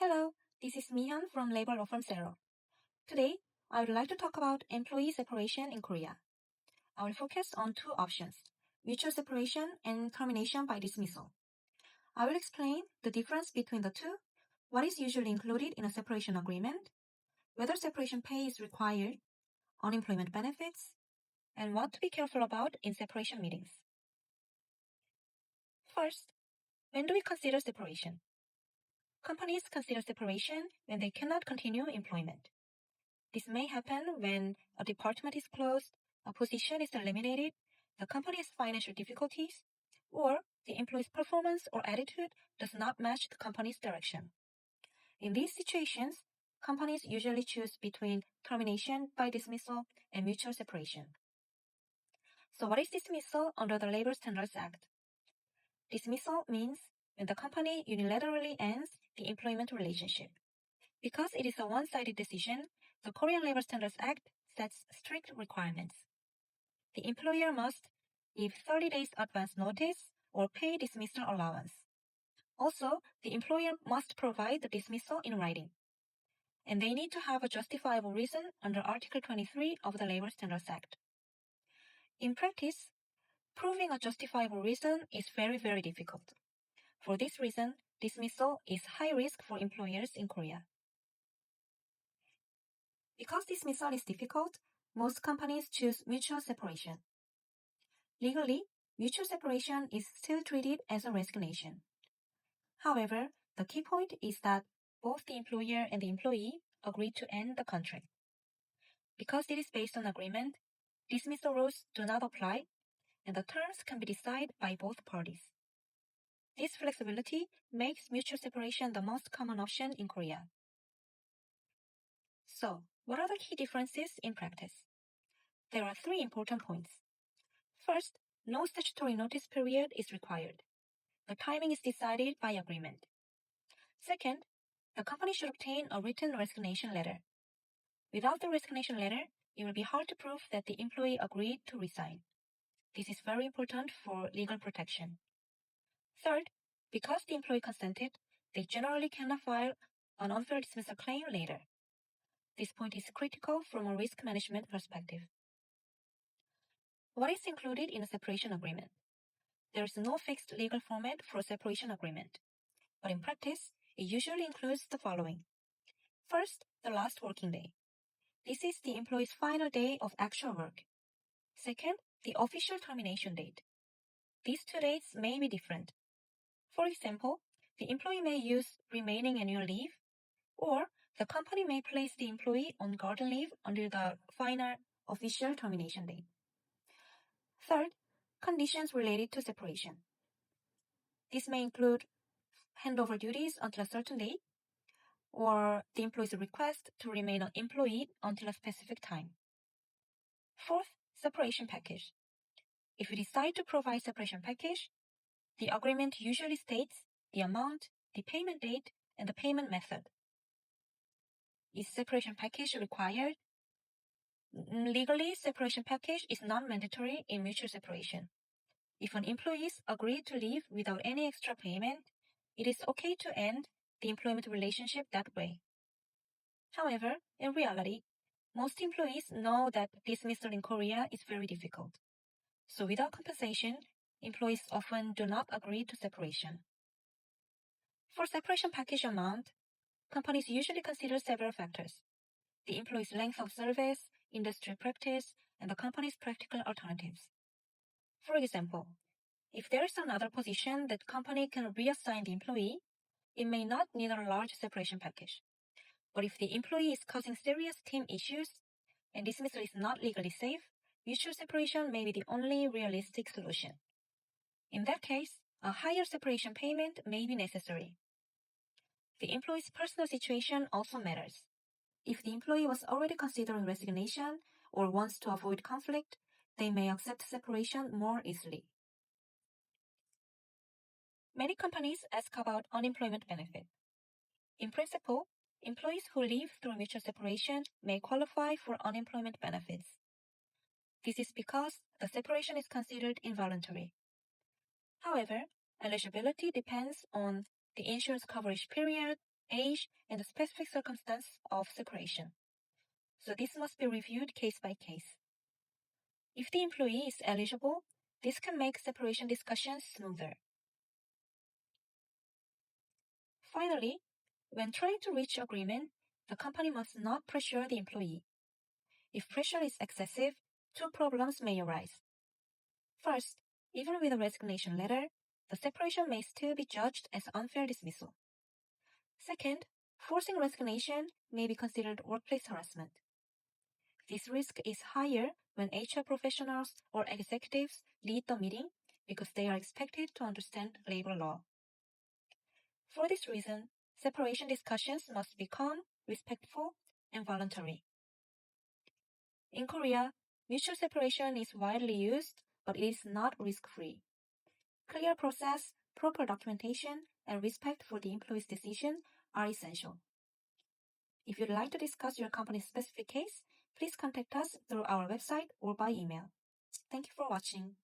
Hello, this is Mihan from Labor Law Firm SAERO. Today, I would like to talk about employee separation in Korea. I will focus on two options, mutual separation and termination by dismissal. I will explain the difference between the two, what is usually included in a separation agreement, whether separation pay is required, unemployment benefits, and what to be careful about in separation meetings. First, when do we consider separation? Companies consider separation when they cannot continue employment. This may happen when a department is closed, a position is eliminated, the company has financial difficulties, or the employee's performance or attitude does not match the company's direction. In these situations, companies usually choose between termination by dismissal and mutual separation. So what is dismissal under the Labor Standards Act? Dismissal means when the company unilaterally ends the employment relationship. Because it is a one-sided decision, the Korean Labor Standards Act sets strict requirements. The employer must give 30 days advance notice or pay dismissal allowance. Also, the employer must provide the dismissal in writing. And they need to have a justifiable reason under Article 23 of the Labor Standards Act. In practice, proving a justifiable reason is very difficult. For this reason, dismissal is high risk for employers in Korea. Because dismissal is difficult, most companies choose mutual separation. Legally, mutual separation is still treated as a resignation. However, the key point is that both the employer and the employee agree to end the contract. Because it is based on agreement, dismissal rules do not apply, and the terms can be decided by both parties. This flexibility makes mutual separation the most common option in Korea. So, what are the key differences in practice? There are three important points. First, no statutory notice period is required. The timing is decided by agreement. Second, the company should obtain a written resignation letter. Without the resignation letter, it will be hard to prove that the employee agreed to resign. This is very important for legal protection. Third, because the employee consented, they generally cannot file an unfair dismissal claim later. This point is critical from a risk management perspective. What is included in a separation agreement? There is no fixed legal format for a separation agreement, but in practice, it usually includes the following. First, the last working day. This is the employee's final day of actual work. Second, the official termination date. These two dates may be different. For example, the employee may use remaining annual leave, or the company may place the employee on garden leave until the final official termination date. Third, conditions related to separation. This may include handover duties until a certain date, or the employee's request to remain unemployed until a specific time. Fourth, separation package. If you decide to provide separation package, the agreement usually states the amount, the payment date, and the payment method. Is separation package required? Legally, separation package is not mandatory in mutual separation. If an employee agrees to leave without any extra payment, it is okay to end the employment relationship that way. However, in reality, most employees know that dismissal in Korea is very difficult. So without compensation, employees often do not agree to separation. For separation package amount, companies usually consider several factors: the employee's length of service, industry practice, and the company's practical alternatives. For example, if there is another position that company can reassign the employee, it may not need a large separation package. But if the employee is causing serious team issues and dismissal is not legally safe, mutual separation may be the only realistic solution. In that case, a higher separation payment may be necessary. The employee's personal situation also matters. If the employee was already considering resignation or wants to avoid conflict, they may accept separation more easily. Many companies ask about unemployment benefit. In principle, employees who leave through mutual separation may qualify for unemployment benefits. This is because the separation is considered involuntary. However, eligibility depends on the insurance coverage period, age, and the specific circumstance of separation. So this must be reviewed case by case. If the employee is eligible, this can make separation discussions smoother. Finally, when trying to reach agreement, the company must not pressure the employee. If pressure is excessive, two problems may arise. First, even with a resignation letter, the separation may still be judged as unfair dismissal. Second, forcing resignation may be considered workplace harassment. This risk is higher when HR professionals or executives lead the meeting because they are expected to understand labor law. For this reason, separation discussions must be calm, respectful, and voluntary. In Korea, mutual separation is widely used, but it is not risk-free. Clear process, proper documentation, and respect for the employee's decision are essential. If you'd like to discuss your company's specific case, please contact us through our website or by email. Thank you for watching.